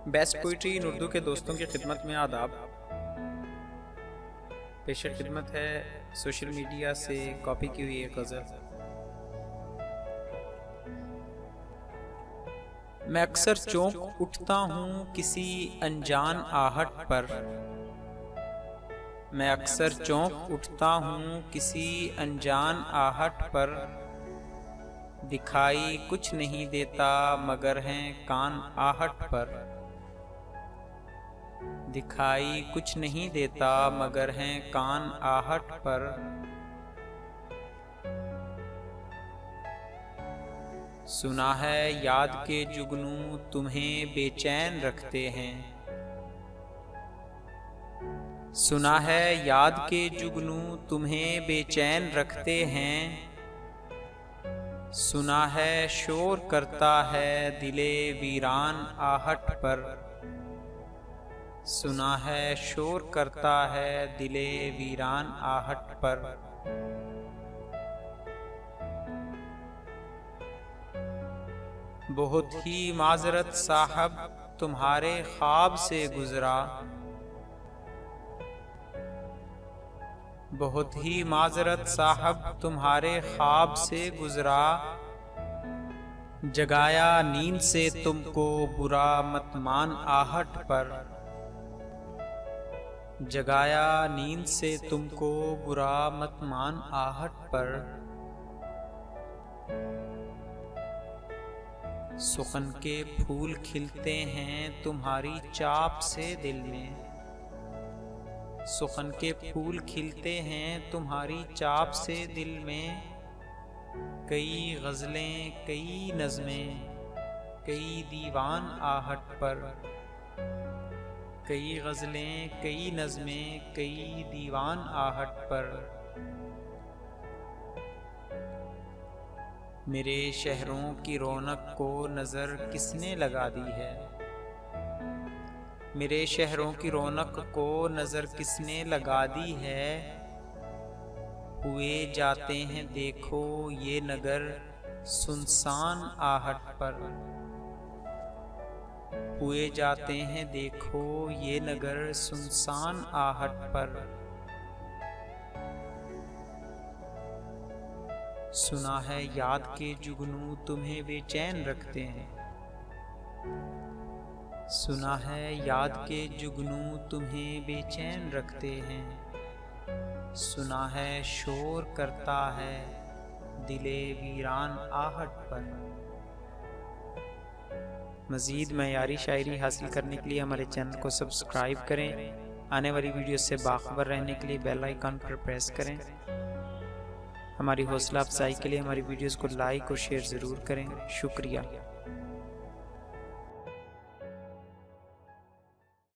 Best poetry इन उर्दू के दोस्तों की खिदमत में आदाब। पेश खिदमत है सोशल मीडिया से कॉपी की हुई एक गज़ल। मैं अक्सर चौंक उठता हूँ किसी अनजान आहट पर। मैं अक्सर चौंक उठता हूँ किसी अनजान आहट पर। दिखाई कुछ नहीं देता मगर हैं कान आहट पर। दिखाई कुछ नहीं देता मगर हैं कान आहट पर। सुना है याद के जुगनू तुम्हें बेचैन रखते हैं। सुना है याद के जुगनू तुम्हें बेचैन रखते हैं। सुना है शोर करता है दिले वीरान आहट पर। सुना है शोर करता है दिले वीरान आहट पर। बहुत ही माजरत साहब तुम्हारे ख्वाब से गुजरा। बहुत ही माजरत साहब तुम्हारे ख्वाब से गुजरा। जगाया नींद से तुमको बुरा मत मान आहट पर। जगाया नींद से तुमको बुरा मत मान आहट पर। सुखन के फूल खिलते हैं तुम्हारी चाप से दिल में। सुखन के फूल खिलते हैं तुम्हारी चाप से दिल में। कई गज़लें कई नज़में कई दीवान आहट पर। कई गज़लें कई नज़में कई दीवान आहट पर। मेरे शहरों की रौनक को नज़र किसने लगा दी है। मेरे शहरों की रौनक को नज़र किसने लगा दी है। हुए जाते हैं देखो ये नगर सुनसान आहट पर। हुए जाते हैं देखो ये नगर सुनसान आहट पर। सुना है याद के जुगनू तुम्हें बेचैन रखते हैं। सुना है याद के जुगनू तुम्हें बेचैन रखते हैं। सुना है शोर करता है दिले वीरान आहट पर। मज़ीद मयारी शायरी हासिल करने के लिए हमारे चैनल को सब्सक्राइब करें। आने वाली वीडियो से बाखबर रहने के लिए बेल आइकन पर प्रेस करें। हमारी हौसला अफजाई के लिए हमारी वीडियोस को लाइक और शेयर ज़रूर करें। शुक्रिया।